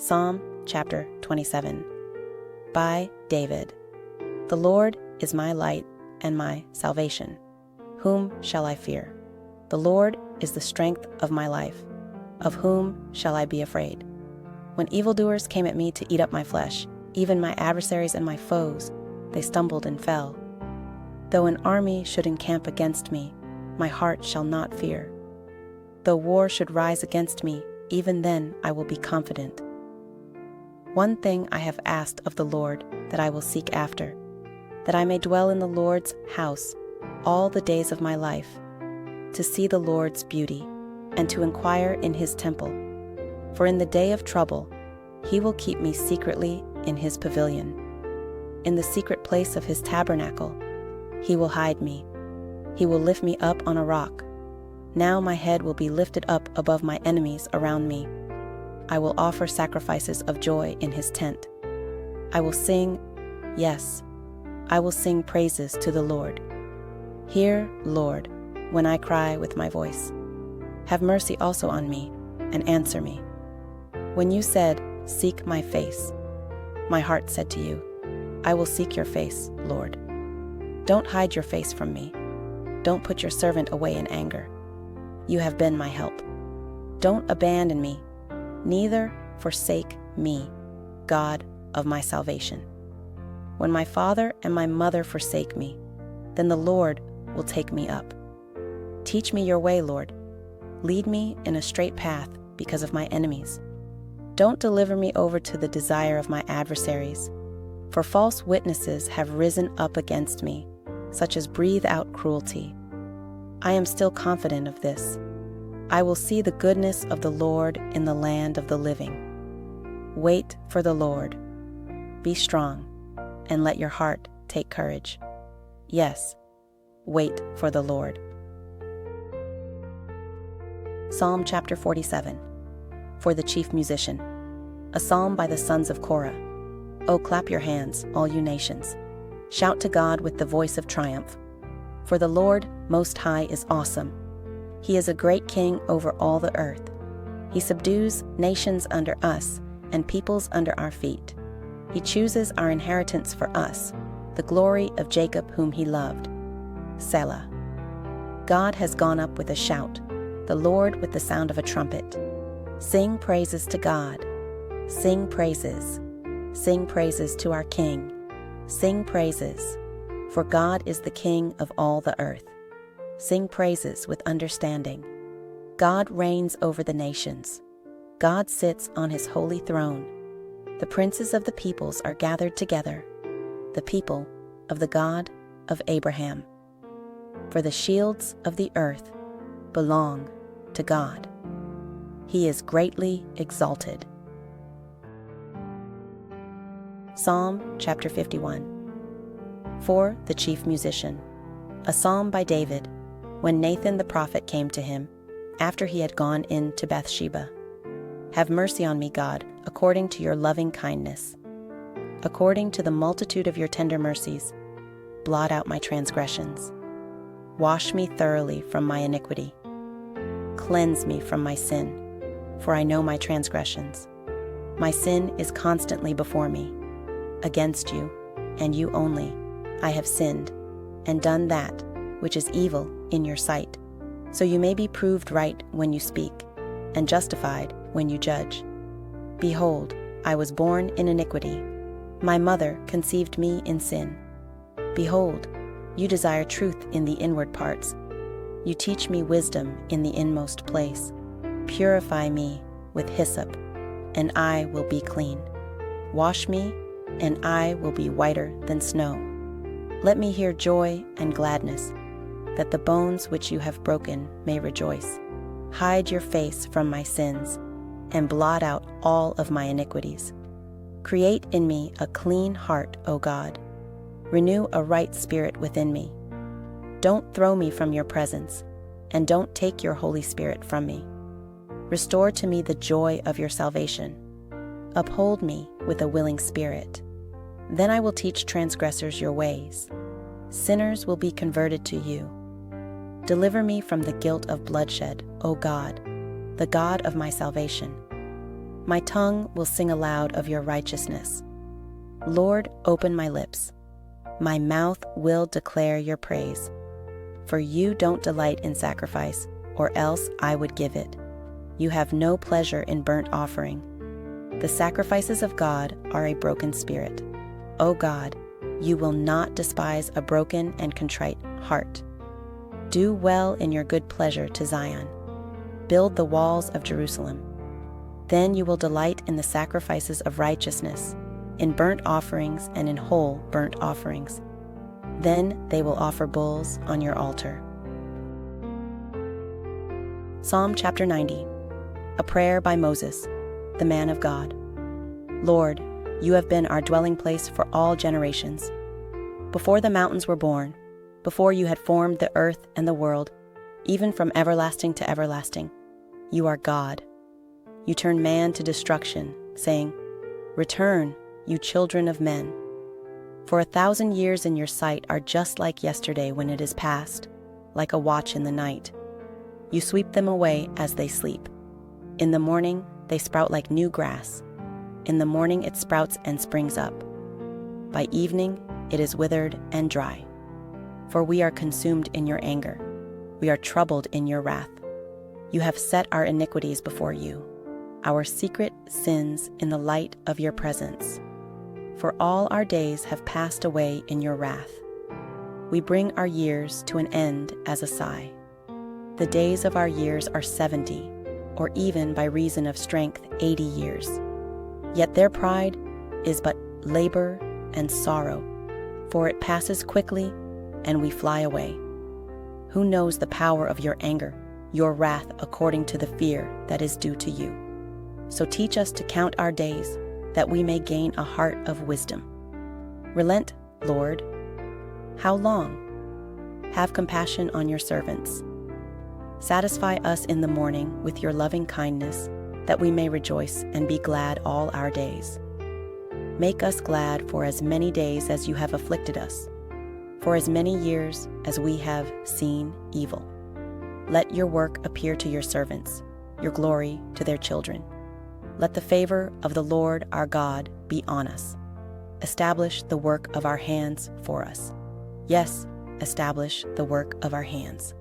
Psalm chapter 27. By David. The Lord is my light and my salvation. Whom shall I fear? The Lord is the strength of my life. Of whom shall I be afraid? When evildoers came at me to eat up my flesh, even my adversaries and my foes, they stumbled and fell. Though an army should encamp against me, my heart shall not fear. Though war should rise against me, even then I will be confident. One thing I have asked of the Lord that I will seek after, that I may dwell in the Lord's house all the days of my life, to see the Lord's beauty, and to inquire in his temple. For in the day of trouble he will keep me secretly in his pavilion. In the secret place of his tabernacle he will hide me. He will lift me up on a rock. Now my head will be lifted up above my enemies around me. I will offer sacrifices of joy in his tent. I will sing, yes, I will sing praises to the Lord. Hear, Lord, when I cry with my voice. Have mercy also on me, and answer me. When you said, "Seek my face," my heart said to you, "I will seek your face, Lord." Don't hide your face from me. Don't put your servant away in anger. You have been my help. Don't abandon me, neither forsake me, God of my salvation. When my father and my mother forsake me, then the Lord will take me up. Teach me your way, Lord. Lead me in a straight path because of my enemies. Don't deliver me over to the desire of my adversaries, for false witnesses have risen up against me, such as breathe out cruelty. I am still confident of this. I will see the goodness of the Lord in the land of the living. Wait for the Lord. Be strong, and let your heart take courage. Yes, wait for the Lord. Psalm chapter 47. For the chief musician. A psalm by the sons of Korah. O clap your hands, all you nations. Shout to God with the voice of triumph. For the Lord Most High is awesome. He is a great king over all the earth. He subdues nations under us and peoples under our feet. He chooses our inheritance for us, the glory of Jacob whom he loved. Selah. God has gone up with a shout, the Lord with the sound of a trumpet. Sing praises to God. Sing praises. Sing praises to our King. Sing praises, for God is the King of all the earth. Sing praises with understanding. God reigns over the nations. God sits on his holy throne. The princes of the peoples are gathered together, the people of the God of Abraham. For the shields of the earth belong to God. He is greatly exalted. Psalm chapter 51. For the chief musician. A psalm by David, when Nathan the prophet came to him, after he had gone in to Bathsheba. Have mercy on me, God, according to your loving kindness. According to the multitude of your tender mercies, blot out my transgressions. Wash me thoroughly from my iniquity. Cleanse me from my sin, for I know my transgressions. My sin is constantly before me. Against you, and you only, I have sinned, and done that which is evil in your sight, so you may be proved right when you speak, and justified when you judge. Behold, I was born in iniquity. My mother conceived me in sin. Behold, you desire truth in the inward parts. You teach me wisdom in the inmost place. Purify me with hyssop, and I will be clean. Wash me, and I will be whiter than snow. Let me hear joy and gladness, that the bones which you have broken may rejoice. Hide your face from my sins, and blot out all of my iniquities. Create in me a clean heart, O God. Renew a right spirit within me. Don't throw me from your presence, and don't take your Holy Spirit from me. Restore to me the joy of your salvation. Uphold me with a willing spirit. Then I will teach transgressors your ways. Sinners will be converted to you. Deliver me from the guilt of bloodshed, O God, the God of my salvation. My tongue will sing aloud of your righteousness. Lord, open my lips. My mouth will declare your praise. For you don't delight in sacrifice, or else I would give it. You have no pleasure in burnt offering. The sacrifices of God are a broken spirit. O God, you will not despise a broken and contrite heart. Do well in your good pleasure to Zion. Build the walls of Jerusalem. Then you will delight in the sacrifices of righteousness, in burnt offerings and in whole burnt offerings. Then they will offer bulls on your altar. Psalm chapter 90. A prayer by Moses, the man of God. Lord, you have been our dwelling place for all generations. Before the mountains were born, before you had formed the earth and the world, even from everlasting to everlasting, you are God. You turn man to destruction, saying, Return, you children of men. For 1,000 years in your sight are just like yesterday when it is past, like a watch in the night. You sweep them away as they sleep. In the morning they sprout like new grass. In the morning it sprouts and springs up. By evening it is withered and dry. For we are consumed in your anger. We are troubled in your wrath. You have set our iniquities before you, our secret sins in the light of your presence. For all our days have passed away in your wrath. We bring our years to an end as a sigh. The days of our years are 70, or even by reason of strength 80 years. Yet their pride is but labor and sorrow, for it passes quickly, and we fly away. Who knows the power of your anger, your wrath according to the fear that is due to you? So teach us to count our days, that we may gain a heart of wisdom. Relent, Lord. How long? Have compassion on your servants. Satisfy us in the morning with your loving kindness, that we may rejoice and be glad all our days. Make us glad for as many days as you have afflicted us, for as many years as we have seen evil. Let your work appear to your servants, your glory to their children. Let the favor of the Lord our God be on us. Establish the work of our hands for us. Yes, establish the work of our hands.